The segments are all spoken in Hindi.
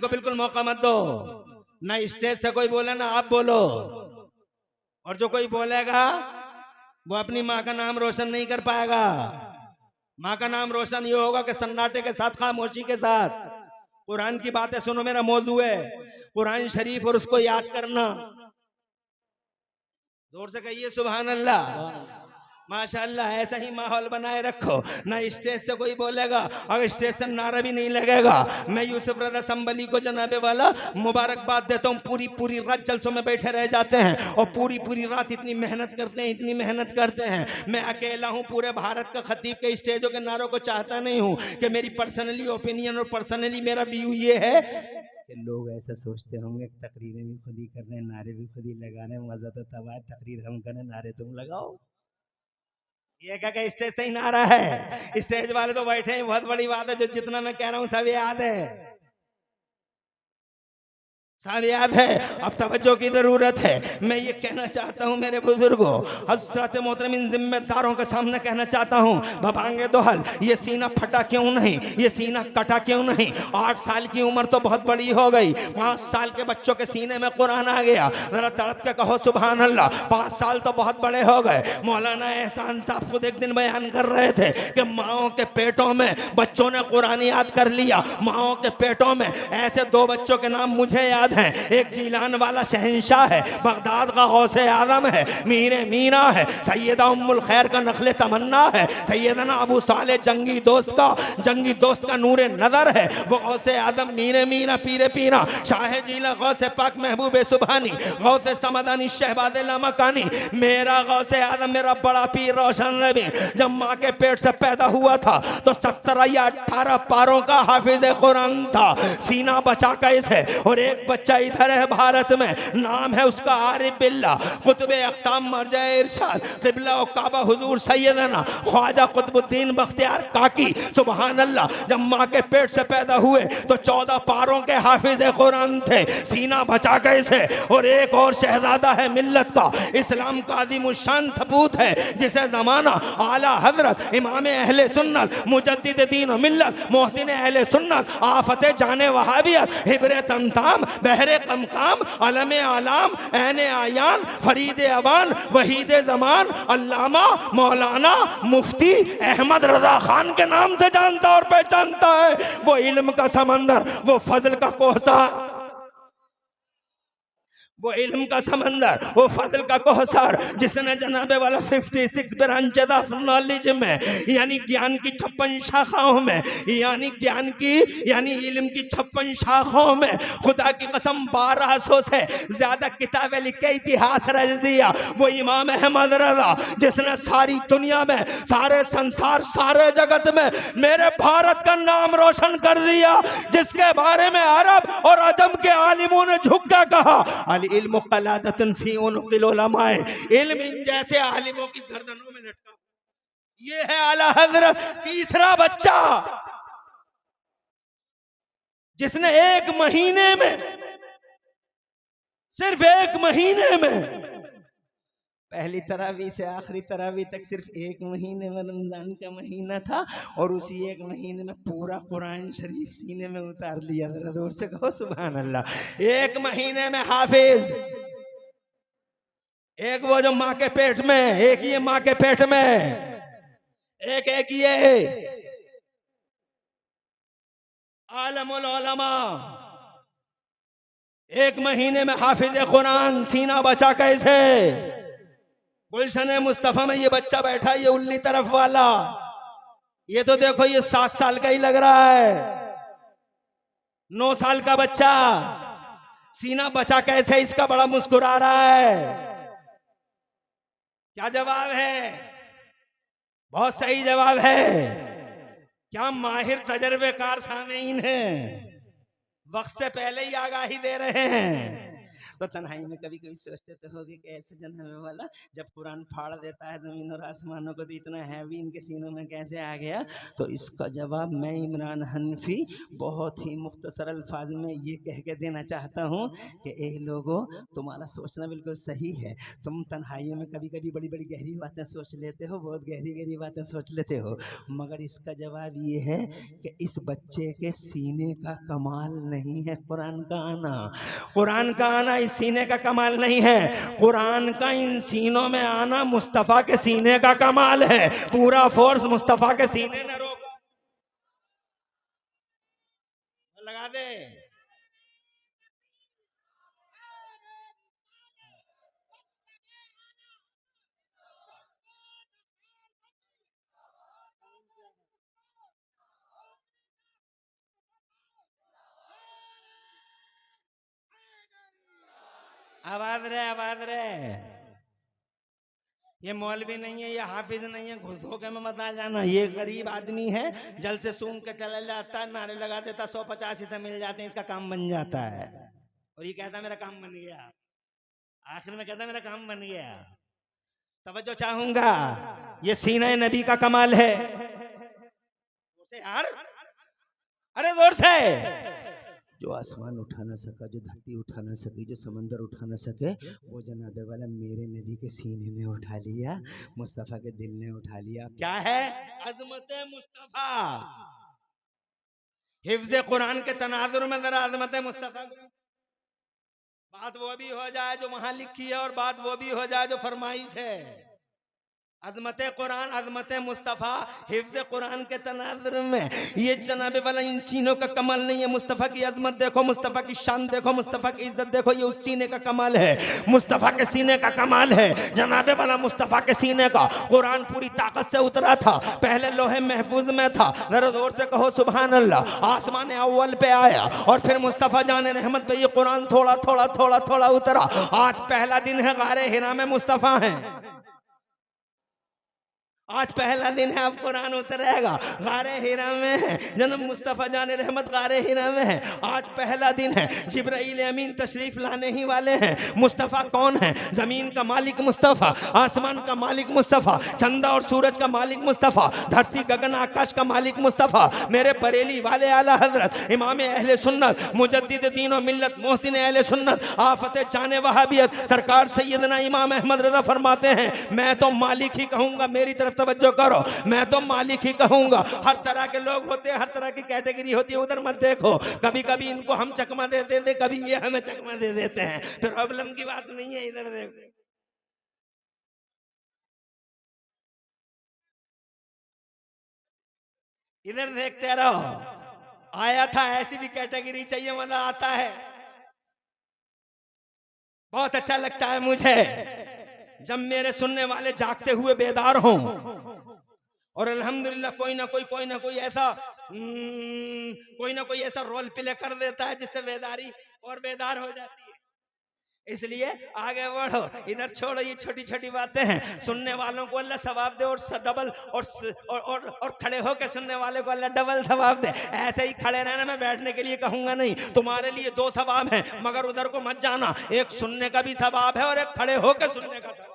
को बिल्कुल मौका मत दो, ना स्टेज से कोई बोले ना आप बोलो। और जो कोई बोलेगा वो अपनी माँ का नाम रोशन नहीं कर पाएगा। माँ का नाम रोशन ये होगा कि सन्नाटे के साथ, खामोशी के साथ कुरान की बातें सुनो। मेरा मौजू है कुरान शरीफ और उसको याद करना। जोर से कहिए सुभान अल्लाह, माशाअल्लाह। ऐसा ही माहौल बनाए रखो, ना स्टेज से कोई बोलेगा और स्टेज से नारा भी नहीं लगेगा। मैं यूसुफ रज़ा संबली को जनाबे वाला मुबारकबाद देता हूँ। पूरी पूरी रात जलसों में बैठे रह जाते हैं और पूरी पूरी रात इतनी मेहनत करते हैं, इतनी मेहनत करते हैं। मैं अकेला हूँ पूरे भारत का खतीब के स्टेजों के नारों को चाहता नहीं हूँ कि मेरी पर्सनली ओपिनियन और पर्सनली मेरा व्यू ये है कि लोग ऐसा सोचते होंगे तकरीरें भी खुद ही कर रहे हैं, नारे भी खुद ही लगा रहे हैं। मजा तो तब आए तकरीर हम करें, नारे तुम लगाओ। ये क्या स्टेज से ही नारा है? स्टेज वाले तो बैठे हैं, बहुत बड़ी बात है। जो जितना मैं कह रहा हूं सब याद है, सब याद है। अब तवज्जो की जरूरत है। मैं ये कहना चाहता हूँ मेरे बुजुर्गों, हज़रत मोहतरम इन जिम्मेदारों के सामने कहना चाहता हूँ, बाबांगे दोहल, ये सीना फटा क्यों नहीं, ये सीना कटा क्यों नहीं? 8 साल की उम्र तो बहुत बड़ी हो गई, 5 साल के बच्चों के सीने में कुरान आ गया। जरा तड़प के कहो सुभान अल्लाह। 5 साल तो बहुत बड़े हो गए। मौलाना एहसान साहब खुद एक दिन बयान कर रहे थे कि माओ के पेटों में बच्चों ने कुरान याद कर लिया। माओ के पेटों में ऐसे 2 बच्चों के नाम मुझे याद है। एक जीलान वाला शहंशाह है, बगदाद का गौसे आजम है, मीरे मीरा है, सैयदा उम्मुल खैर का नखले तमन्ना है, सैयदना अबू साले जंगी दोस्त का नूरे नजर है। वो गौसे आजम, मीरे मीरा, पीरे पीरा, शाह जीला, गौसे पाक, महबूबे सुबहानी, गौसे समदानी, शहबादे लामकानी। मेरा गौसे आजम, मेरा बड़ा पीर रोशन नबी जब माँ के पेट से पैदा हुआ था तो 17 या 18 पारों का हाफिज कुरान था। सीना बचा कैसे। और एक बच्चा इधर है भारत में, नाम है उसका आरिफ बिल्ला, कुतुबे अख्ताम, मरजा इरशाद, क़िबला व काबा हुजूर सैयदना ख्वाजा कुतुबुद्दीन बख्तियार काकी। सुभान अल्लाह। जब माँ के पेट से पैदा हुए तो 14 पारों के हाफिज कुरान थे। सीना बचा कैसे। और एक और शहजादा है मिल्लत का, इस्लाम का अज़ीमुश्शान सपूत है, जिसे जमाना आला हजरत इमाम अहले सुन्नत मुजद्दिद दीन व मिल्लत मोहसिन अहले सुन्नत आफते जाने वहाबियत हिब्रे तमताम बहरे कमकाम अलम आलाम ऐने आयान फरीद अवान वहीद ज़मान अल्लामा मौलाना मुफ्ती अहमद रजा खान के नाम से जानता और पहचानता है। वो इल्म का समंदर, वो फजल का कोहसार, वो इल्म का समंदर, वो फजल का कोहसार, जिसने जनाबे वाला 56 ब्रांचेस ऑफ नॉलेज में, यानी ज्ञान की 56 शाखाओं में, यानी ज्ञान की यानी इल्म की 56 शाखाओं में खुदा की कसम 1200 से ज्यादा किताबें लिख के इतिहास रच दिया। वो इमाम अहमद रजा, जिसने सारी दुनिया में, सारे संसार, सारे जगत में मेरे भारत का नाम रोशन कर दिया, जिसके बारे में अरब और अजम के आलिमों ने झुक कर कहा, इल्म क़लादतुन फी उनुक़िल उलमाए, इल्म इन जैसे आलिमों की गर्दनों में लटका। ये है आला हजरत, तीसरा बच्चा, जिसने 1 महीने में, सिर्फ 1 महीने में, पहली तरावी से आखिरी तरावी तक सिर्फ 1 महीने में, रमजान का महीना था, और उसी 1 महीने में पूरा कुरान शरीफ सीने में उतार लिया। जरा दूर से कहो सुभान अल्लाह। 1 महीने में हाफिज। एक वो जो माँ के पेट में, एक ये माँ के पेट में, एक ये आलमुल उलमा। 1 महीने में हाफिज कुरान, सीना बचा कैसे। गुलशन मुस्तफा में ये बच्चा बैठा, ये उल्ली तरफ वाला, ये तो देखो ये 7 साल का ही लग रहा है। 9 साल का बच्चा, सीना बचा कैसे, इसका बड़ा मुस्कुरा रहा है। क्या जवाब है? बहुत सही जवाब है। क्या माहिर तजर्बेकार सामीन है, वक्त से पहले ही आगाही दे रहे हैं। तो तन्हाई में कभी कभी सोचते तो होगे कि ऐसे जनाबे वाला जब कुरान फाड़ देता है ज़मीन और आसमानों को तो इतना हैवी इनके सीनों में कैसे आ गया। तो इसका जवाब मैं इमरान हनफी बहुत ही मुख्तसर अल्फाज में ये कह के देना चाहता हूँ कि ए लोगों, तुम्हारा सोचना बिल्कुल सही है। तुम तन्हाइयों में कभी कभी बड़ी बड़ी गहरी बातें सोच लेते हो, बहुत गहरी गहरी बातें सोच लेते हो, मगर इसका जवाब ये है कि इस बच्चे के सीने का कमाल नहीं है कुरान का आना। कुरान का आना इस सीने का कमाल नहीं है, कुरान का इन सीनों में आना मुस्तफ़ा के सीने का कमाल है। पूरा फोर्स मुस्तफ़ा के सीने ने रोका। लगा दे। आवाज रे, आवाज रे। ये मौलवी नहीं है, ये हाफिज नहीं है, घुस धोखे में मत आ जाना। ये गरीब आदमी है, जल से सूंघ के चला जाता है, नारे लगा देता, 150 से मिल जाते हैं, इसका काम बन जाता है। और ये कहता मेरा काम बन गया, आखिर में कहता मेरा काम बन गया। तवज्जो चाहूंगा, ये सीना नबी का कमाल है यार। अरे जोर से। जो आसमान उठा ना सका, जो धरती उठा ना सकी, जो समंदर उठा ना सके, वो जनाबे वाला मेरे नबी के सीने ने उठा लिया, मुस्तफ़ा के दिल ने उठा लिया। क्या है? अज़मत मुस्तफ़ा। हिफ्ज़ कुरान के तनाजुर में जरा अज़मत मुस्तफ़ा, बात वो भी हो जाए जो वहां लिखी है और बात वो भी हो जाए जो फरमाइश है। अज़मत कुरान, अज़मत मुस्तफ़ा, हिफ्ज़ कुरान के तनाज़ुर में ये जनाबे वाला इन सीनों का कमाल नहीं है। मुस्तफ़ा की अज़मत देखो, मुस्तफ़ा की शान देखो, मुस्तफ़ा की इज़्ज़त देखो, ये उस सीने का कमाल है, मुस्तफ़ा के सीने का कमाल है। जनाबे वाला मुस्तफ़ा के सीने का कुरान पूरी ताकत से उतरा था, पहले लोहे महफूज में था, ज़रा जोर से कहो सुभान अल्लाह। आसमान अव्वल पे आया और फिर मुस्तफ़ा जाने रहमत पे ये कुरान थोड़ा थोड़ा थोड़ा थोड़ा उतरा। आज पहला दिन है, गारे हिरा में मुस्तफ़ा है। आज पहला दिन है, अब कुरान उतरेगा। गारे हिरा में है, जन्म मुस्तफ़ा जाने रहमत गारे हिरा में है। आज पहला दिन है, जिब्राइल अमीन तशरीफ लाने ही वाले हैं। मुस्तफ़ा कौन है? ज़मीन का मालिक मुस्तफ़ा, आसमान का मालिक मुस्तफ़ा, चंदा और सूरज का मालिक मुस्तफ़ा, धरती गगन आकाश का मालिक मुस्तफ़ा। मेरे बरेली वाले आला हजरत इमाम अहले सुन्नत मुजद्दिद दीन और मिल्लत मोहसिन अहले सुन्नत आफत जाने वहाबियत सरकार सैयदना इमाम अहमद रज़ा फरमाते हैं, मैं तो मालिक ही कहूँगा, मेरी तरफ तवज्जो करो, मैं तो मालिक ही कहूंगा। हर तरह के लोग होते हैं, हर तरह की कैटेगरी होती है, उधर मत देखो। कभी कभी इनको हम चकमा दे देते हैं, कभी ये हमें चकमा दे देते हैं, फिर प्रॉब्लम की बात नहीं है। इधर देखो, इधर देखते रहो। आया था, ऐसी भी कैटेगरी चाहिए, मजा आता है, बहुत अच्छा लगता है मुझे जब मेरे सुनने वाले जागते हुए बेदार हों। और अल्हम्दुलिल्लाह कोई ना कोई ऐसा रोल प्ले कर देता है जिससे बेदारी और बेदार हो जाती है। इसलिए आगे बढ़ो, इधर छोड़ो ये छोटी छोटी बातें हैं। सुनने वालों को अल्लाह सवाब दे और डबल और खड़े होकर सुनने वाले को अल्लाह डबल सवाब दे। ऐसे ही खड़े रहना मैं बैठने के लिए कहूंगा नहीं, तुम्हारे लिए 2 सवाब हैं, मगर उधर को मत जाना। एक सुनने का भी सवाब है और एक खड़े होकर सुनने का सवाब।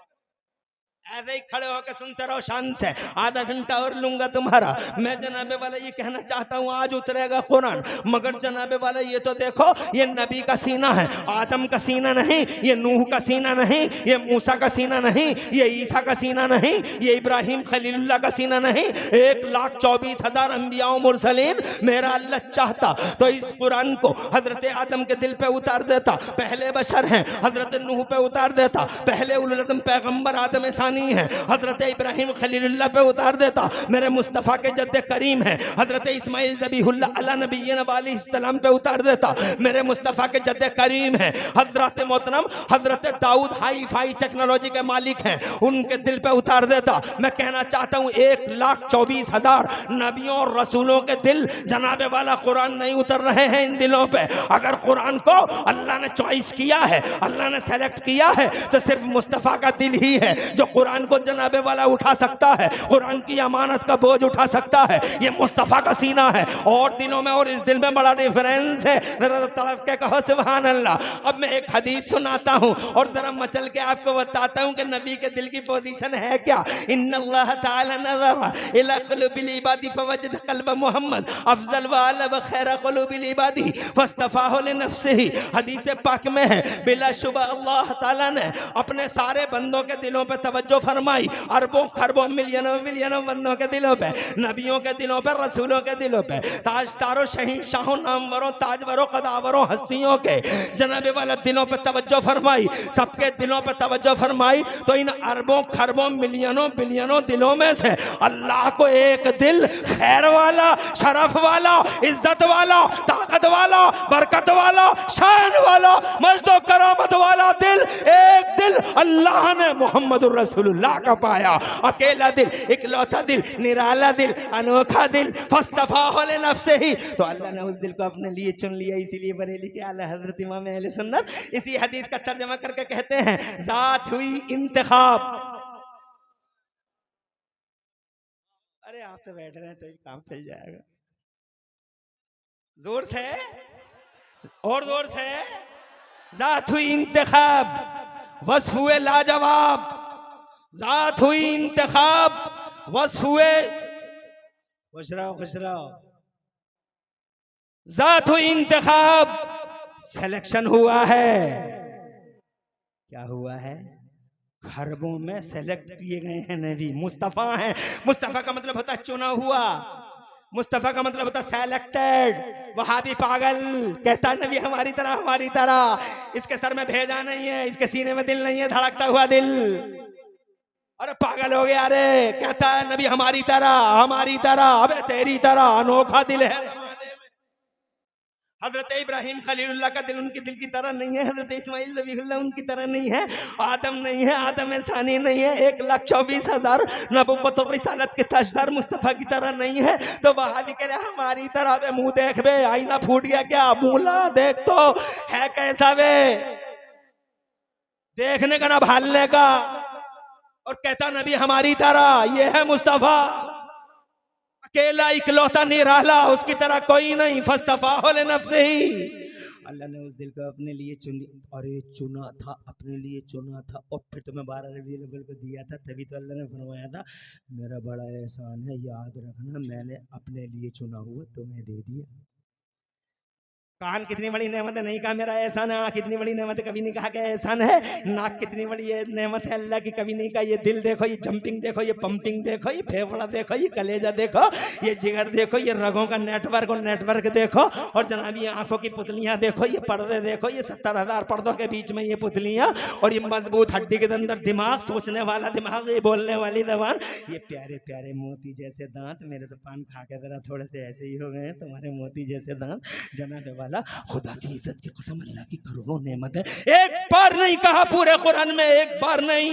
ऐसे ही खड़े होकर सुनते रहो शान से, आधा घंटा और लूंगा तुम्हारा। मैं जनाबे वाला ये कहना चाहता हूँ, आज उतरेगा कुरान, मगर जनाबे वाला ये तो देखो, ये नबी का सीना है, आदम का सीना नहीं, ये नूह का सीना नहीं, ये मूसा का सीना नहीं, ये ईसा का सीना नहीं, ये इब्राहिम खलीलुल्लाह का सीना नहीं। 1,24,000 अंबिया मुरसलीन मेरा अल्लाह चाहता तो इस कुरान को हजरत आदम के दिल पे उतार देता, पहले बशर हैं, हजरत नूह पे उतार देता, पहले उलुल अज़्म पैगंबर आदम सानी है, हजरत इब्राहिम खलीलुल्लाह पे उतार देता, मेरे मुस्तफ़ा के जद्दे करीम है, हजरत इस्माइल ज़बीहुल्लाह अला नबीना अलैहिस्सलाम पे उतार देता, मेरे मुस्तफ़ा के जद्दे करीम है, हजरत मोहतरम हजरत दाऊद हाई फाई टेक्नोलॉजी के मालिक हैं, उनके दिल पे उतार देता। मैं कहना चाहता हूँ 1,24,000 नबियों और रसूलों के दिल जनाबे वाला कुरान नहीं उतर रहे हैं इन दिलों पे। अगर कुरान को अल्लाह ने चॉइस किया है, अल्लाह ने सेलेक्ट किया है, तो सिर्फ मुस्तफ़ा का दिल ही है जो कुरान को जनाबे वाला उठा सकता है, कुरान की अमानत का बोझ उठा सकता है, ये मुस्तफ़ा का सीना है। और दिनों में और इस दिल में बड़ा डिफरेंस है। तड़प के कहो सुभान अल्लाह। अब मैं एक हदीस सुनाता हूँ और जरा मचल के आपको बताता हूँ कि नबी के दिल की पोजीशन है क्या। इन्नल्लाह ताला नज़रा इला क़ुलूबिल इबादी फवजद क़ल्ब मोहम्मद अफ़ज़ल व अला व खैर क़ुलूबिल इबादी फस्तफ़ाहु लिनफ़्सिही। हदीस पाक में है बिलाशुबह अल्लाह ताला ने अपने सारे बंदों के दिलों पे तवज्जो फरमाई, अरबों खरबों मिलियनों मिलियनों बंदों के दिलों पे, नबियों के दिलों पे, रसूलों के दिलों पे, ताजदारों शहींशाहों नामवरों ताजवरों कदावरों हस्तियों के जनाबे वाला दिलों पे तवज्जो फरमाई, सबके दिलों पे तवज्जो फरमाई। तो इन अरबों खरबों मिलियनों बिलियनों दिलों में से अल्लाह को एक दिल खैर वाला, शरफ वाला, इज्जत वाला, ताकत वाला, बरकत वाला, शान वाला, मजदो करामत वाला दिल, एक दिल अल्लाह ने मोहम्मदुर रसूलुल्लाह का पाया। अकेला दिल, इकलौता दिल, निराला दिल, अनोखा दिल, फस्तफाहु लिनफ्सिही। तो अल्लाह ने उस दिल को अपने लिए चुन लिया। इसीलिए बरेली के आला हजरत इमाम अहले सुन्नत इसी हदीस का तर्जुमा करके कहते हैं जात हुई इंतखाब। अरे आप तो बैठ रहे हैं तो काम चल जाएगा। जोर से और जोर से। जात हुई इंतखाब वस्फ हुए लाजवाब, जात हुई इंतखाब वस्फ हुए, खुश रहो खुश रहो, जात हुई इंतखाब सिलेक्शन हुआ है। क्या हुआ है? खरबों में सेलेक्ट किए गए हैं नबी, मुस्तफ़ा हैं। मुस्तफ़ा का मतलब होता है चुना हुआ, मुस्तफ़ा का मतलब होता है सेलेक्टेड। वहाबी पागल कहता है नबी हमारी तरह हमारी तरह, इसके सर में भेजा नहीं है, इसके सीने में दिल नहीं है, धड़कता हुआ दिल। अरे पागल हो गया रे, कहता है नबी हमारी तरह हमारी तरह। अबे तेरी तरह अनोखा दिल है। हजरत इब्राहिम खलीलुल्लाह का दिल उनके दिल की तरह नहीं है, हजरत इस्माइल ज़बीहुल्लाह उनकी तरह नहीं है, आदम नहीं है, आदम सानी नहीं है, 1,24,000 नबुव्वत और रिसालत के ताजदार मुस्तफ़ा की तरह नहीं है। तो वहां भी कह रहे हमारी तरह। बे मुंह देख बे, आईना फूट गया क्या? मूला देख तो है कैसा बे, देखने का ना भालने का। और कहता नबी हमारी तरह, ये है मुस्तफ़ा, अकेला इकलौता निराला, उसकी तरह कोई नहीं। फस्तफाहु लिनफ्सिही। अल्लाह ने उस दिल को अपने लिए चुन लिया। और ये चुना था, अपने लिए चुना था और फिर तुम्हें 12 रबीउल अव्वल को दिया था। तभी तो अल्लाह ने फरमाया था मेरा बड़ा एहसान है, याद रखना मैंने अपने लिए चुना हुआ तुम्हें दे दिया। कान कितनी बड़ी नेमत है, नहीं कहा मेरा एहसान है। आँख कितनी बड़ी नेमत है, कभी नहीं कहा कि एहसान है। नाक कितनी बड़ी नेमत है अल्लाह की, कभी नहीं कहा। ये दिल देखो, ये जंपिंग देखो, ये पंपिंग देखो, ये फेफड़ा देखो, ये कलेजा देखो, ये जिगर देखो, ये रगों का नेटवर्क और नेटवर्क देखो। और जनाब ये आंखों की पुतलियां देखो, ये पर्दे देखो, ये 70,000 पर्दों के बीच में ये पुतलियां, और ये मजबूत हड्डी के अंदर दिमाग, सोचने वाला दिमाग, ये बोलने वाली जबान, ये प्यारे प्यारे मोती जैसे दांत। मेरे तो पान खा के जरा थोड़े से ऐसे ही हो गए, तुम्हारे मोती जैसे दांत। जनाब खुदा की इज्जत की कसम, अल्लाह की करोड़ों नेमत है। एक बार नहीं कहा पूरे कुरान में, एक बार नहीं।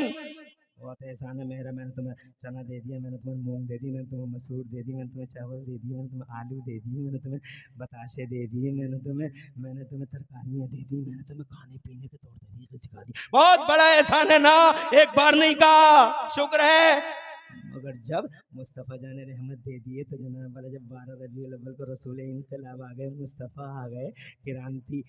बहुत एहसान है मेरा, मैंने तुम्हें चना दे दिया, मैंने तुम्हें मूंग दे दी, मैंने तुम्हें मसूर दे दी, मैंने तुम्हें चावल दे दिए, मैंने तुम्हें आलू दे दिए, मैंने तुम्हें बताशे दे दिए, मैंने तुम्हें तरकारियाँ दे दी, मैंने तुम्हें खाने पीने के तौर तरीके सिखा दिए। बहुत बड़ा एहसान है ना, एक बार नहीं कहा, शुक्र है। मगर जब मुस्तफ़ा जान रहमत दे दिए तो जनाब वाला जब 12 रबीउल अव्वल को रसूल इनकलाब आ गए, मुस्तफ़ा आ गए, क्रांति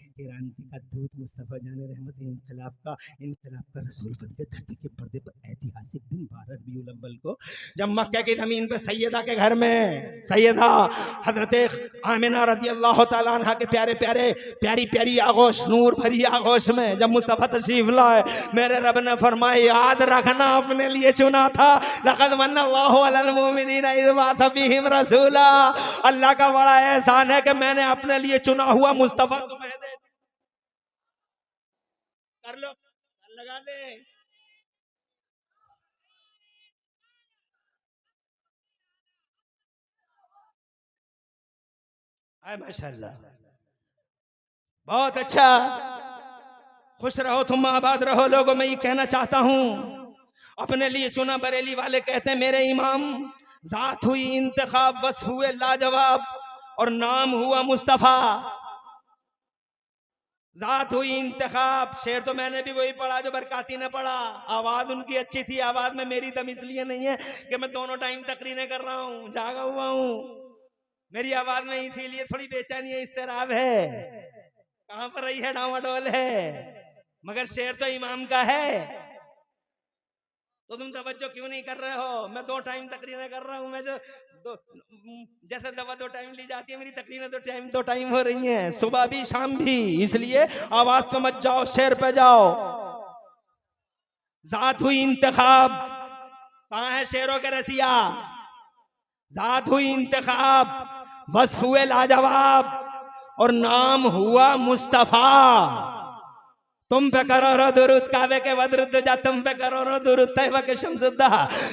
का दूत मुस्तफ़ा जान रहमत, इनकलाब का रसूल बन के धरती के पर्दे पर। ऐतिहासिक दिन 12 रबीउल अव्वल को जब मक्के की ज़मीन पे सैयदा के घर में सैयदा हजरत आमिना रज़ी अल्लाह तआला अन्हा के प्यारे प्यारे प्यारी प्यारी आगोश, नूर भरी आगोश में जब मुस्तफ़ा तशरीफ लाए, मेरे रब ने फरमाया याद रखना अपने लिए चुना था। लक़द मन्नल्लाहु अलल मुमिनीना इज़ बअसा फ़ीहिम रसूला। अल्लाह का बड़ा एहसान है कि मैंने अपने लिए चुना हुआ मुस्तफ़ा तुम्हें दे। कर लो, लगा दे। आए माशाअल्लाह, बहुत अच्छा। खुश रहो तुम, आबाद रहो। लोगों में ये कहना चाहता हूं, अपने लिए चुना। बरेली वाले कहते हैं मेरे इमाम, जात हुई इंतखाब, वस्फ हुए लाजवाब, और नाम हुआ मुस्तफ़ा। जात हुई इंतखाब, शेर तो मैंने भी वही पढ़ा जो बरकाती ने पढ़ा। आवाज उनकी अच्छी थी, आवाज में मेरी दम इसलिए नहीं है कि मैं दोनों टाइम तकरीरें कर रहा हूं, जागा हुआ हूं। मेरी आवाज में इसीलिए थोड़ी बेचैनी है, इस्तेराब है, कहां पर रही है, डामाडोल है। मगर शेर तो इमाम का है, तो तुम तवज्जो क्यों नहीं कर रहे हो? मैं 2 टाइम तकरीरें कर रहा हूं। मैं जो जैसे दवा 2 टाइम ली जाती है, मेरी तकरीरें 2 टाइम हो रही हैं, सुबह भी शाम भी। इसलिए आवाज पे मत जाओ, शेर पे जाओ। जात हुई इंतखाब, कहां है शेरों के रसिया? जात हुई इंतखाब, वस्फ हुए लाजवाब, और नाम हुआ मुस्तफा। तुम पे करो रो दुरूद काबे के वदरुद जा, तुम पे करो रो दुरूद तैयबा के शमसुद्दा,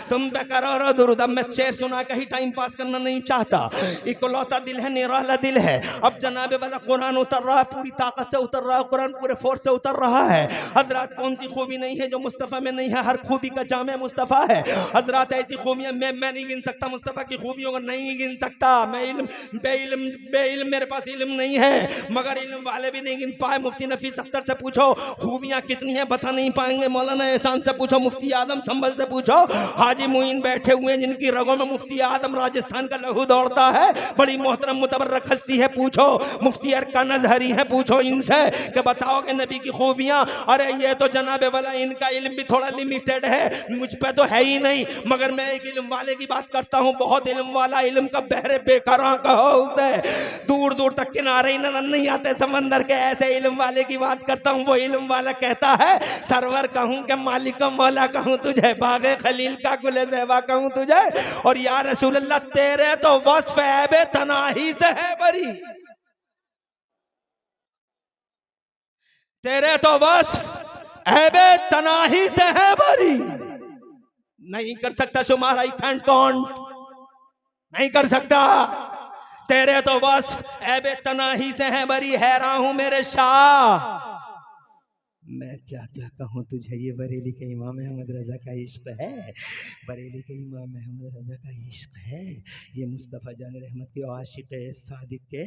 तुम पे करो रो दुरूद। अब मैं शेर सुना के ही टाइम पास करना नहीं चाहता, इकलौता दिल है, निराला दिल है। अब जनाबे वाला कुरान उतर रहा है, पूरी ताकत से उतर रहा है, कुरान पूरे फोर्स से उतर रहा है। हजरत कौन सी खूबी नहीं है जो मुस्तफ़ा में नहीं है? हर खूबी का जामे मुस्तफ़ा है। हजरत ऐसी खूबियां मैं नहीं गिन सकता, मुस्तफ़ा की खूबियों को नहीं गिन सकता। मैं बेइल्म मेरे पास इल्म नहीं है, मगर इल्म वाले भी नहीं गिन पाए। मुफ्ती नफीस अख्तर से पूछो खूबियां कितनी हैं, बता नहीं पाएंगे। मौलाना एहसान से पूछो, मुफ्ती आदम संभल से पूछो, हाजी मुइन बैठे हुए जिनकी रगों में मुफ्ती आदम राजस्थान का लहू दौड़ता है, बड़ी मोहतरम मुतबर्रक हस्ती है, पूछो। मुफ्ती अरकान अज़हरी है, पूछो इनसे कि बताओगे नबी की खूबियां। अरे ये तो जनाबे वाला इनका इल्म भी थोड़ा लिमिटेड है, मुझ पे तो है ही नहीं। मगर मैं एक इल्म वाले की बात करता हूँ, बहुत इल्म वाला, इल्म का बहरे बेकरां कहो उसे, दूर दूर तक किनारे नजर नहीं आते समंदर के, ऐसे इल्म वाले की बात करता हूँ। वो इल्म वाला कहता है, सरवर कहूं कि मालिक मौला कहूं तुझे, बागे खलील का गुले ज़ेबा कहूं तुझे, और या रसूल अल्लाह तेरे तो वस्फ ऐबे तनाही से है बरी, तेरे तो वस्फ ऐबे तनाही से है बरी। नहीं कर सकता शुमार, आई कैंट काउंट, नहीं कर सकता। तेरे तो वस्फ ऐबे तनाही से है बरी, हैरान हूं मेरे शाह, मैं क्या क्या कहूँ तुझे। ये बरेली के इमाम अहमद रजा का इश्क है, बरेली के इमाम अहमद रजा का इश्क है। ये मुस्तफ़ा जान रहमत के आशिक सादिक के,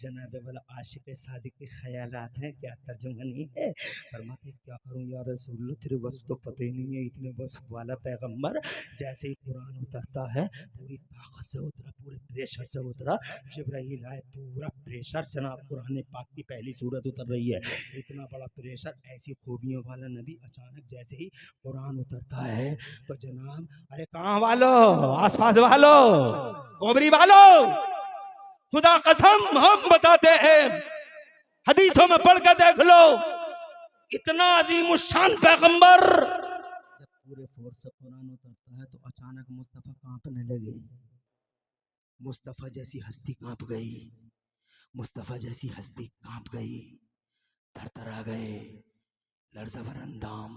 जनाब वाला आशिक सादिक के ख्यालात हैं, क्या तर्जुमानी है। फरमाते क्या करूँ या रसूल, तेरे वस्फ तो पता ही नहीं है, इतने वस्फ वाला पैगम्बर। जैसे ही कुरान उतरता है, पूरी ताकत से उतरा, पूरे प्रेशर से उतरा, जिब्राइल आए, पूरा प्रेशर, जनाब कुरान पाक की पहली सूरत उतर रही है, इतना बड़ा प्रेशर, ऐसी खूबियों वाला नबी। अचानक जैसे ही कुरान उतरता है तो जनाब, अरे कहां वालों, आसपास वालों, ओबरी वालों, खुदा कसम हम बताते हैं, हदीसों में पढ़ कर देख लो, इतना अजीमुशान पैगंबर, जब पूरे फोर्स से कुरान उतरता है तो अचानक मुस्तफ़ा कांपने लगे। मुस्तफ़ा जैसी हस्ती कांप गई, मुस्तफ़ा जैसी हस्ती कांप गई, थरथरा गए, लर्ज़बर अंदाम,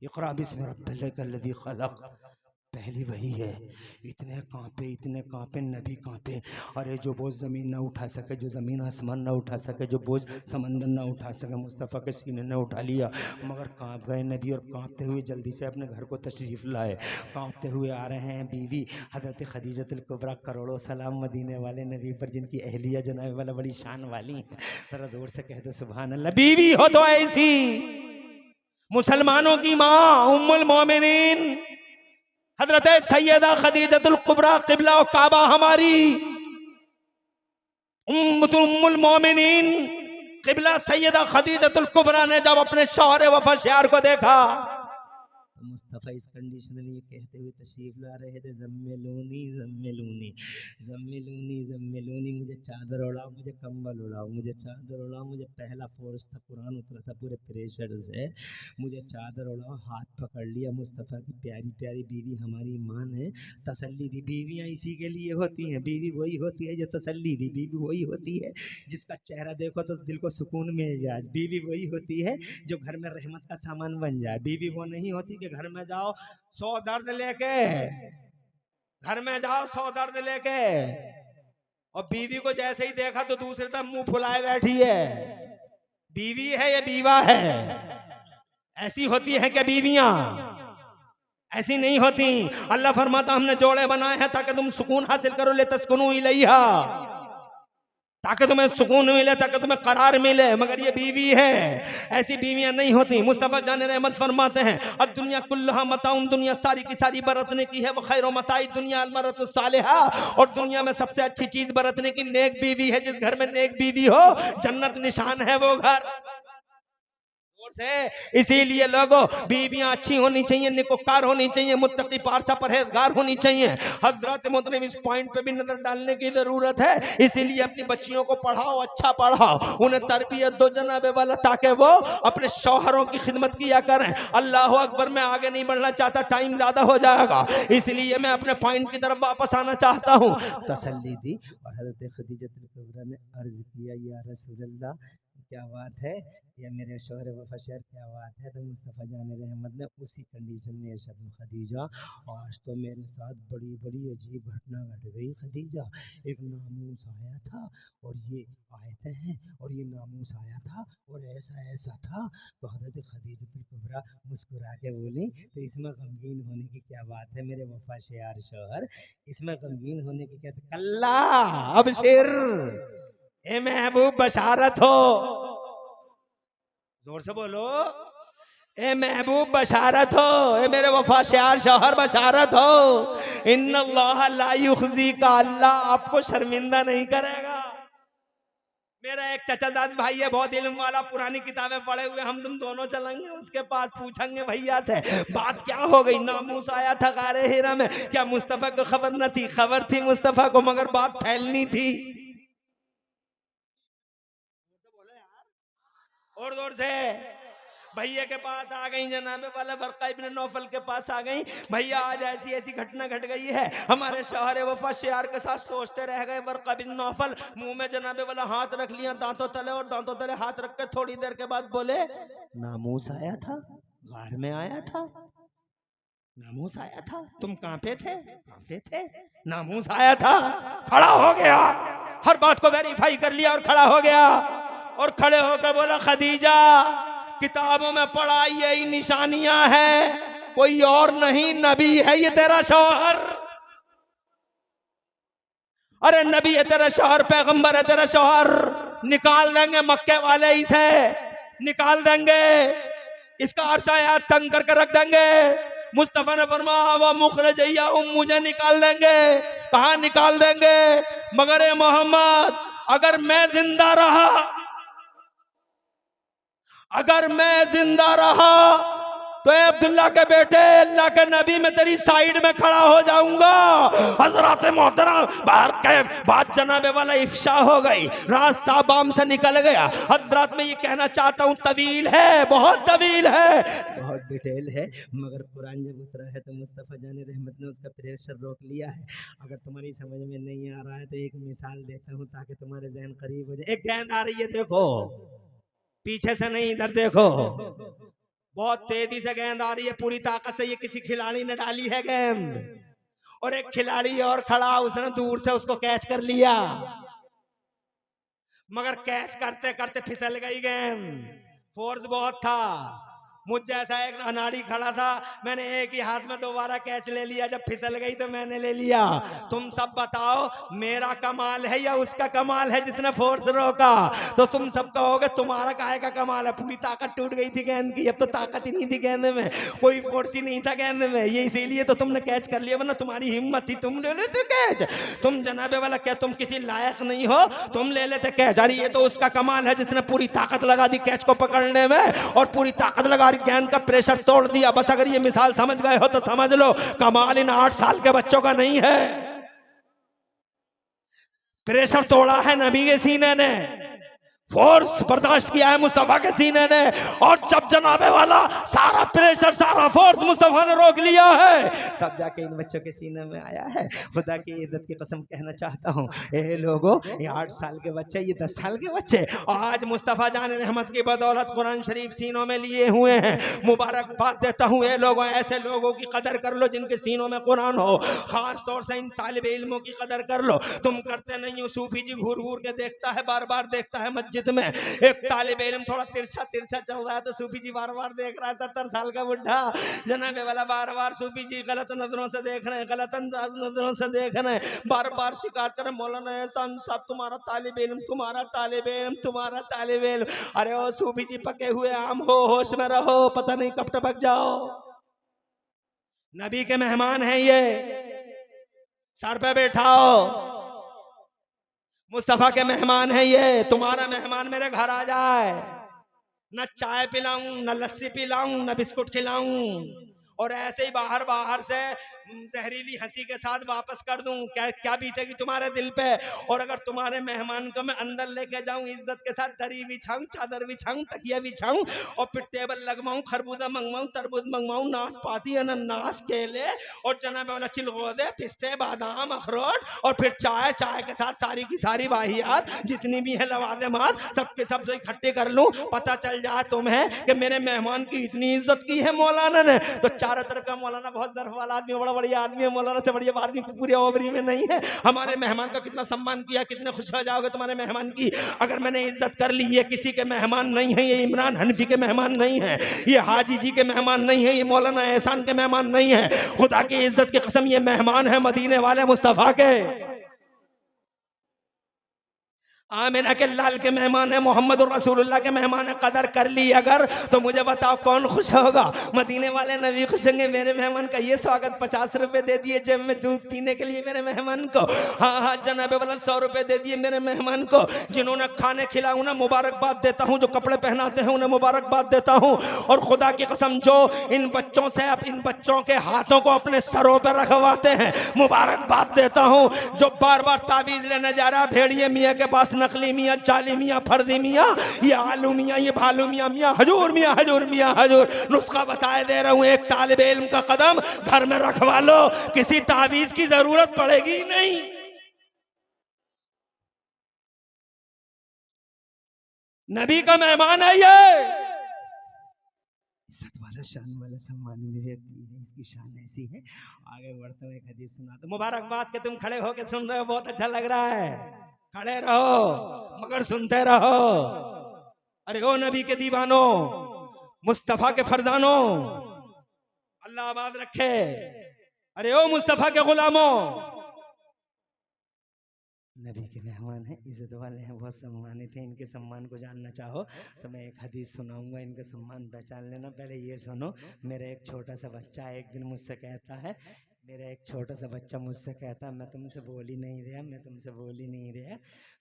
इक़रा बिस्मि रब्बिकल्लज़ी खलक़, पहली वही है। इतने कांपे नबी कांपे। अरे जो बोझ ज़मीन ना उठा सके, जो ज़मीन आसमान ना उठा सके, जो बोझ समंदर ना उठा सके, मुस्तफ़ा के सीने ने उठा लिया। मगर कांप गए नबी, और कांपते हुए जल्दी से अपने घर को तशरीफ़ लाए। कांपते हुए आ रहे हैं बीवी हज़रत खदीजतुल कुबरा, करोड़ों सलाम मदीने वाले नबी पर, जिनकी अहलिया जनाब वाला बड़ी शान वाली है। ज़रा दूर से कह दो सुभान अल्लाह। बीवी हो तो ऐसी, मुसलमानों की माँ उम्मुल मोमिनीन हजरत सैयदा खदीजतुल कुबरा, क़िबला और काबा हमारी उम्मुल मोमिनीन क़िबला सैयदा खदीजतुल कुबरा ने जब अपने शौहर वफ़ाशार को देखा तो मुस्तफ़ा इस कंडीशन में ये कहते हुए तशरीफ ला रहे थे, ज़म्मिलूनी ज़म्मिलूनी ज़म्मिलूनी ज़म्मिलूनी, मुझे चादर उड़ाओ, मुझे कंबल उड़ाओ, मुझे चादर उड़ाओ। मुझे पहला फोर्स था, कुरान उतरा था पूरे प्रेशर से, मुझे चादर उड़ाओ। हाथ पकड़ लिया मुस्तफ़ा की, प्यारी प्यारी बीवी हमारी माँ ने तसल्ली दी। बीवियाँ इसी के लिए होती हैं, बीवी वही होती है जो तसल्ली दी, बीवी वही होती है जिसका चेहरा देखो तो दिल को सुकून मिल जाए, बीवी वही होती है जो घर में रहमत का सामान बन जाए। बीवी वो नहीं होती कि घर में जाओ 100 दर्द लेके, घर में जाओ 100 दर्द लेके, और बीवी को जैसे ही देखा तो दूसरे तरफ मुंह फुलाए बैठी है। बीवी है या बीवा है? ऐसी होती है क्या बीवियां? ऐसी नहीं होती। अल्लाह फरमाता हमने जोड़े बनाए हैं ताकि तुम सुकून हासिल करो, ले तस्कुनू इलैहा। ताकि तुम्हें सुकून मिले, ताकि तुम्हें करार मिले। मगर ये बीवी है, ऐसी बीवियां नहीं होती। मुस्तफा जान रहमत फरमाते हैं, अब दुनिया कुल्लहा मताउन, दुनिया सारी की सारी बरतने की है। वो खैरो मताई दुनिया अलमरत सालिहा, और दुनिया में सबसे अच्छी चीज बरतने की नेक बीवी है। जिस घर में नेक बीवी हो, जन्नत निशान है वो घर से। इसीलिए लोगों, बीवियां अच्छी होनी चाहिए, निकोकार होनी चाहिए, मुत्तकी पारसा परहेजगार होनी चाहिए। हजरत मोहतरम इस पॉइंट पे भी नजर डालने की जरूरत है। इसीलिए अपनी बच्चियों को पढ़ाओ, अच्छा पढ़ाओ, उन्हें तरबियत दो जनाबे वाला, ताकि वो अपने शौहरों की खिदमत किया करें। अल्लाह अकबर, मैं आगे नहीं बढ़ना चाहता, टाइम ज्यादा हो जाएगा, इसलिए मैं अपने पॉइंट की तरफ वापस आना चाहता हूँ। तसल्ली दी और हजरत खदीजा कुबरा ने अर्ज किया, या रसूल अल्लाह, क्या बात है, या मेरे शोहर वफा शहर, क्या बात है। तो मुस्तफ़ा जान रहमत ने उसी कंडीशन में इरशाद, खदीजा आज तो मेरे साथ बड़ी बड़ी अजीब घटना घट गई खदीजा। एक नामूस आया था और ये आयतें हैं और ये नामूस आया था और ऐसा ऐसा था। तो हज़रत खदीजा कुबरा मुस्कुरा के बोली, तो इसमें गमगीन होने की क्या बात है मेरे वफा शहर शोहर, इसमें गमगीन होने की क्या। कल्ला अबशिर, ए महबूब बशारत हो, जोर से बोलो, ए महबूब बशारत हो, ए मेरे वफा शयार शौहर बशारत हो। इन्नल्लाह ला युखज़ी का, अल्लाह आपको शर्मिंदा नहीं करेगा। मेरा एक चचाजाद भाई है, बहुत इल्म वाला, पुरानी किताबें पढ़े हुए, हम तुम दोनों चलेंगे उसके पास, पूछेंगे भैया से बात क्या हो गई। नामूस आया था गारे हिरा में, क्या मुस्तफ़ा को खबर न थी? खबर थी मुस्तफ़ा को, मगर बात फैलनी थी। और जोर से भैया के पास आ गई, जनाबे वाला वर्का इब्न नौफल के पास आ गई, भैया आज ऐसी ऐसी घटना घट गई है, हमारे शौहर वफा शयार के साथ सोचते रह गए। वर्का इब्न नौफल मुंह में जनाबे वाला हाथ रख लिया दांतों तले, और दांतों तले हाथ रख के थोड़ी देर के बाद बोले, नामूस आया था, घर में आया था, नामूस आया था। तुम कांपे थे? कांपे थे। नामूस आया था, खड़ा हो गया, हर बात को वेरीफाई कर लिया और खड़ा हो गया, और खड़े होकर बोला, खदीजा किताबों में पढ़ा यही निशानियां हैं, कोई और नहीं, नबी है ये तेरा शौहर। अरे नबी है तेरा शौहर, पैगंबर है तेरा शौहर, निकाल देंगे मक्के वाले इसे, निकाल देंगे, इसका अरसा तंग करके रख देंगे। मुस्तफा ने फरमाया, वह मुखरजैया, मुझे निकाल देंगे। कहाँ निकाल देंगे? मगर मोहम्मद, अगर मैं जिंदा रहा, अगर मैं जिंदा रहा तो अब्दुल्ला के बेटे अल्लाह के नबी में तेरी साइड में खड़ा हो जाऊंगा। हजरत मोहतरम बाहर के बात जनाबे वाला इफ्शा हो गई, रास्ता बाम से निकल गया। हजरत में ये कहना चाहता हूँ, तवील है, बहुत तवील है, बहुत डिटेल है, मगर कुरान जब उतरा है तो मुस्तफ़ा जान रहमत ने उसका प्रेशर रोक लिया है। अगर तुम्हारी समझ में नहीं आ रहा है तो एक मिसाल देता हूँ ताकि तुम्हारे जहन करीब हो जाए। एक गेंद आ रही है, देखो पीछे से नहीं, इधर देखो, बहुत तेजी से गेंद आ रही है, पूरी ताकत से ये किसी खिलाड़ी ने डाली है गेंद, और एक खिलाड़ी और खड़ा, उसने दूर से उसको कैच कर लिया, मगर कैच करते करते फिसल गई गेंद, फोर्स बहुत था। मुझ जैसा एक अनाड़ी खड़ा था, मैंने एक ही हाथ में दोबारा कैच ले लिया, जब फिसल गई तो मैंने ले लिया। तुम सब बताओ, मेरा कमाल है या उसका कमाल है जिसने फोर्स रोका? तो तुम सब कहोगे तुम्हारा काहे का कमाल है, पूरी ताकत टूट गई थी गेंद की, अब तो ताकत ही नहीं थी गेंद में, कोई फोर्स ही नहीं था गेंद में, ये इसीलिए तो तुमने कैच कर लिया, वरना तुम्हारी हिम्मत थी तुम ले लेते कैच। तुम जनाबे वाला क्या तुम किसी लायक नहीं हो, तुम ले लेते कैच। अरे ये तो उसका कमाल है जिसने पूरी ताकत लगा दी कैच को पकड़ने में, और पूरी ताकत लगा गेंद का प्रेशर तोड़ दिया। बस अगर ये मिसाल समझ गए हो तो समझ लो, कमाल इन 8 साल के बच्चों का नहीं है, प्रेशर तोड़ा है नबी के सीने ने, फोर्स बर्दाश्त किया है मुस्तफा के सीने ने, और जब जनाबे वाला सारा प्रेशर सारा फोर्स मुस्तफा ने रोक लिया है, तब जाके इन बच्चों के सीने में आया है। खुदा की इज्जत की कसम कहना चाहता हूँ, ए लोगों, ये 8 साल के बच्चे, ये 10 साल के बच्चे आज मुस्तफा जान रहमत की बदौलत कुरान शरीफ सीनों में लिए हुए हैं। मुबारकबाद देता हूँ, ए लोगों, ऐसे लोगों की कदर कर लो जिनके सीनों में कुरान हो, खास तौर से इन तालिब इल्मों की कदर कर लो। तुम करते नहीं हो, सूफी जी घूर घूर के देखता है, बार बार देखता है, मस्जिद मस्जिद में एक तालिब इल्म थोड़ा तिरछा तिरछा चल रहा है तो सूफी जी बार बार देख रहा है, 70 साल का बुढ़ा जनाबे वाला बार बार सूफी जी गलत नजरों से देख रहे हैं, गलत नजरों से देख रहे हैं, बार बार शिकायत करें, मौलाना एहसान साहब तुम्हारा तालिब इल्म, तुम्हारा तालिब इल्म, तुम्हारा तालिब इल्म। अरे ओ सूफी जी पके हुए आम हो, होश में रहो, पता नहीं कब टपक जाओ। नबी के मेहमान हैं ये, सर पे बैठाओ, मुस्तफा के मेहमान है ये। तुम्हारा मेहमान मेरे घर आ जाए, न चाय पिलाऊं, न लस्सी पिलाऊं, न बिस्कुट खिलाऊं, और ऐसे ही बाहर बाहर से जहरीली हंसी के साथ वापस कर दूं, क्या बीतेगी तुम्हारे दिल पे। और अगर तुम्हारे मेहमान को मैं अंदर लेके जाऊं, इज्जत के साथ दरी बिछाऊं, चादर बिछाऊं, तकिया बिछाऊं, और फिर टेबल लगवाऊं, खरबूजा मंगवाऊं, तरबूज मंगवाऊं, नाशपाती अनानास केले और जनाब वाला चिलगोजे, पिस्ते, बादाम, अखरोट, और फिर चाय, चाय के साथ सारी की सारी वाहियात जितनी भी है लवाज़िमात सबके सब से इकट्ठे कर लूं, पता चल जाए तुम्हें कि मेरे मेहमान की इतनी इज्जत की है मौलाना ने। तो चारों तरफ का मौलाना बहुत ज़र्फ वाला आदमी, बड़ा बढ़िया आदमी है, मौलाना से बढ़िया आदमी पूरी ओवरी में नहीं है। हमारे मेहमान का कितना सम्मान किया, कितने खुश हो जाओगे तुम्हारे मेहमान की। अगर मैंने इज्जत कर ली, ये किसी के मेहमान नहीं है, ये इमरान हनफी के मेहमान नहीं है, ये हाजी जी के मेहमान नहीं है, ये मौलाना एहसान के मेहमान नहीं है, खुदा की इज्जत की कसम ये मेहमान है मदीने वाले मुस्तफा के, आमिना के लाल के मेहमान है, मोहम्मद रसूलुल्लाह के मेहमान है। कदर कर ली अगर तो मुझे बताओ कौन खुश होगा। मदीने वाले नबी खुश होंगे, मेरे मेहमान का ये स्वागत 50 रुपए दे दिए जेब में दूध पीने के लिए मेरे मेहमान को, हाँ हाँ जनाबे वाला 100 रुपए दे दिए मेरे मेहमान को। जिन्होंने खाने खिलाऊं ना मुबारकबाद देता हूँ, जो कपड़े पहनाते हैं उन्हें मुबारकबाद देता हूँ। और खुदा की कसम जो इन बच्चों से इन बच्चों के हाथों को अपने सरों पर रखवाते हैं मुबारकबाद देता हूँ। जो बार बार तावीज लेने जा रहा भेड़िए मियाँ के पास, नकली मियाँ, जाली मियाँ, फर्जी मियाँ, ये आलू मियाँ, ये भालू मियाँ, मियाँ हजूर मियाँ, हजूर मियाँ हजूर, नुस्खा बताए दे रहा हूँ। एक तालिब इल्म का कदम घर में रखवा लो, किसी तावीज की जरूरत पड़ेगी नहीं। नबी का मेहमान है ये, इज्जत वाला, शान वाला, सम्मानित व्यक्ति है, इसकी शान ऐसी है। आगे बढ़ते हुए एक हदीस सुना दो। मुबारकबाद के तुम खड़े होके सुन रहे हो, बहुत अच्छा लग रहा है, खड़े रहो मगर सुनते रहो। अरे ओ नबी के दीवानो, मुस्तफा के फरजानो, अल्लाह आबाद रखे। अरे ओ मुस्तफा के गुलामों, नबी के मेहमान हैं, इज्जत वाले हैं, बहुत सम्मानित हैं। इनके सम्मान को जानना चाहो तो मैं एक हदीस सुनाऊंगा, इनका सम्मान पहचान लेना। पहले ये सुनो, मेरा एक छोटा सा बच्चा एक दिन मुझसे कहता है, मेरा एक छोटा सा बच्चा मुझसे कहता है, मैं तुमसे बोल ही नहीं रहा, मैं तुमसे बोल ही नहीं रहा।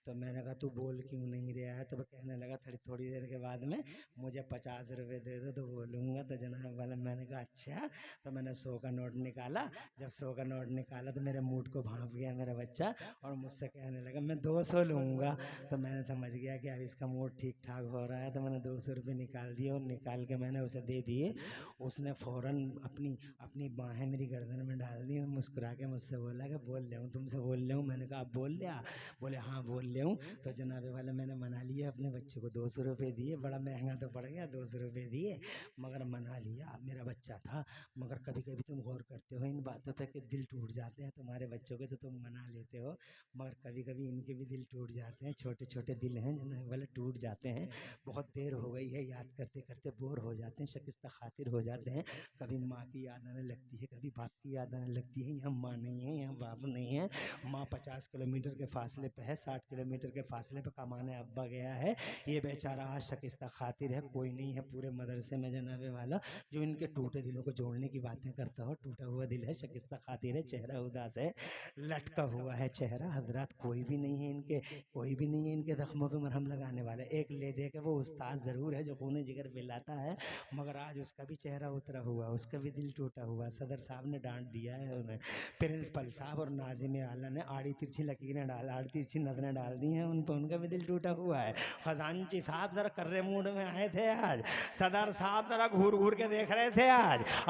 तो मैंने कहा तू बोल क्यों नहीं रहा है। तो वो कहने लगा थोड़ी देर के बाद में मुझे 50 रुपये दे दो तो बोलूँगा। तो जनाब वाला मैंने कहा अच्छा। तो मैंने 100 का नोट निकाला, जब 100 का नोट निकाला तो मेरे मूड को भांप गया मेरा बच्चा और मुझसे कहने लगा मैं 200 लूँगा। तो मैंने समझ गया कि अब इसका मूड ठीक ठाक हो रहा है, तो मैंने 200 रुपये निकाल दिए और निकाल के मैंने उसे दे दिए। उसने फ़ौरन अपनी बाहें मेरी गर्दन में डाल दी और मुस्कुरा के मुझसे बोला कि बोल ले हूँ, तुमसे बोल ले हूँ। मैंने कहा आप बोल लिया? बोले हाँ बोल ले हूँ। तो जनाबे वाला मैंने मना लिया, अपने बच्चे को 200 रुपये दिए, बड़ा महंगा तो पड़ गया 200 रुपये दिए, मगर मना लिया, मेरा बच्चा था। मगर कभी कभी तुम गौर करते हो इन बातों पे कि दिल टूट जाते हैं तुम्हारे बच्चों के, तो तुम मना लेते हो, मगर कभी कभी इनके भी दिल टूट जाते हैं। छोटे छोटे दिल हैं जनाबे वाले, टूट जाते हैं। बहुत देर हो गई है, याद करते करते बोर हो जाते हैं, शिकस्त खातिर हो जाते हैं। कभी माँ की याद आने लगती है, कभी बाप की याद आने लगती है। यहाँ माँ नहीं है, यहाँ बाप नहीं है, माँ 50 किलोमीटर के फासले पे है, 60 किलोमीटर के फासले पे कमाने अब्बा गया है। ये बेचारा आज शिकस्त खातिर है, कोई नहीं है पूरे मदरसे में जनाबे वाला जो इनके टूटे दिलों को जोड़ने की बातें करता हो। टूटा हुआ दिल है, शिकस्त खातिर है, चेहरा उदास है, लटका हुआ है चेहरा। हजरात कोई भी नहीं है इनके, कोई भी नहीं है इनके जख्मों पे मरहम लगाने वाला। एक ले दे के वो उस्ताद ज़रूर है जो खून जिगर पिलाता है, मगर आज उसका भी चेहरा उतरा हुआ, उसका भी दिल टूटा हुआ। सदर साहब ने डांट दिया है उन्हें, प्रिंसिपल साहब और नाजिम आला ने आड़ी तिरछी लकीरें आड़ी तिरछी नजरें डाल दी हैं उन पर, उनका भी दिल टूटा हुआ है। खजानची साहब जरा कर्रे मूड में आए थे आज, सदर साहब जरा घूर घूर के देख रहे थे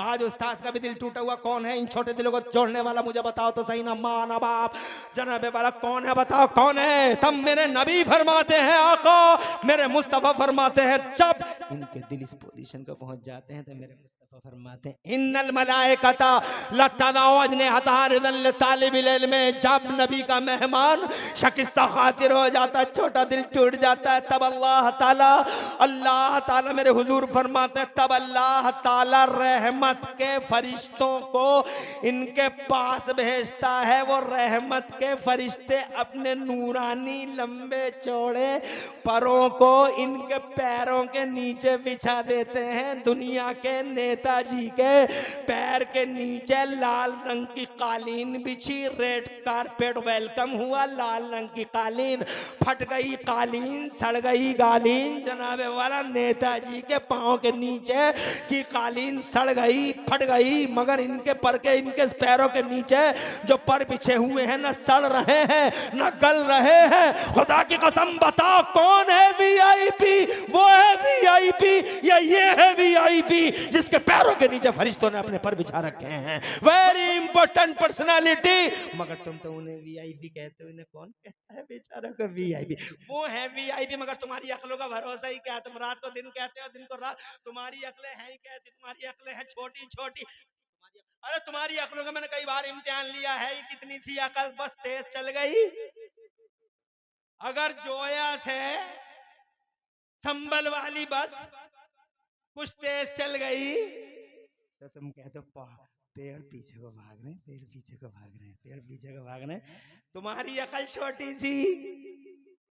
आज उस्ताद का भी दिल टूटा हुआ। कौन है इन छोटे दिलों को जोड़ने वाला, मुझे बताओ तो सही ना। माँ ना बाप जनाबे वाला कौन है, बताओ कौन है? तब मेरे नबी फरमाते हैं, आका मेरे मुस्तफा फरमाते हैं, जब इनके दिल इस पोजीशन को पहुंच जाते हैं तो मेरे मुस्तफा तो फरमाते हैं इन्नल मलाइकता लतदावजने हतारिदल तालिबिल इल्म। जब नबी का मेहमान शकिस्ता खातिर हो जाता है, छोटा दिल टूट जाता है, तब अल्लाह ताला मेरे हुजूर फरमाते हैं, तब अल्लाह ताला रहमत के फरिश्तों को इनके पास भेजता है। वो रहमत के फरिश्ते अपने नूरानी लंबे चौड़े परों को इनके पैरों के नीचे बिछा देते हैं। दुनिया के नेताजी के पैर के नीचे लाल रंग की कालीन बिछी, रेड कारपेट वेलकम हुआ, लाल रंग की कालीन फट गई, कालीन सड़ गई, कालीन जनाबे वाला नेताजी के पांव के नीचे की कालीन सड़ गई, फट गई, मगर इनके पर के इनके पैरों के नीचे जो पर बिछे हुए हैं न सड़ रहे हैं न गल रहे हैं। खुदा की कसम बताओ कौन है वीआईपी? वो है वीआईपी या ये है वीआईपी जिसके पैरों के नीचे फरिश्तों ने अपने पर बिछा रखे हैं? Very important personality. मगर तुम तो उन्हें वीआईपी कहते हो, इन्हें कौन कहता है बेचारों को वीआईपी? वो है वीआईपी मगर तुम्हारी अक्लों का भरोसा ही क्या? तुम रात को दिन कहते हो, दिन को रात। तुम्हारी अक्लें हैं ही कैसी? तुम्हारी अक्लें हैं छोटी छोटी। अरे तुम्हारी अक्लों का मैंने कई बार इम्तिहान लिया है, कितनी सी अकल बस तेज चल गई। अगर जोया से संबल वाली बस कुछ तेज चल गई तो तुम कहते हो पेड़ पीछे को भाग रहे हैं, पेड़ पीछे को भाग रहे हैं, पेड़ पीछे को भाग रहे हैं। तुम्हारी अकल छोटी सी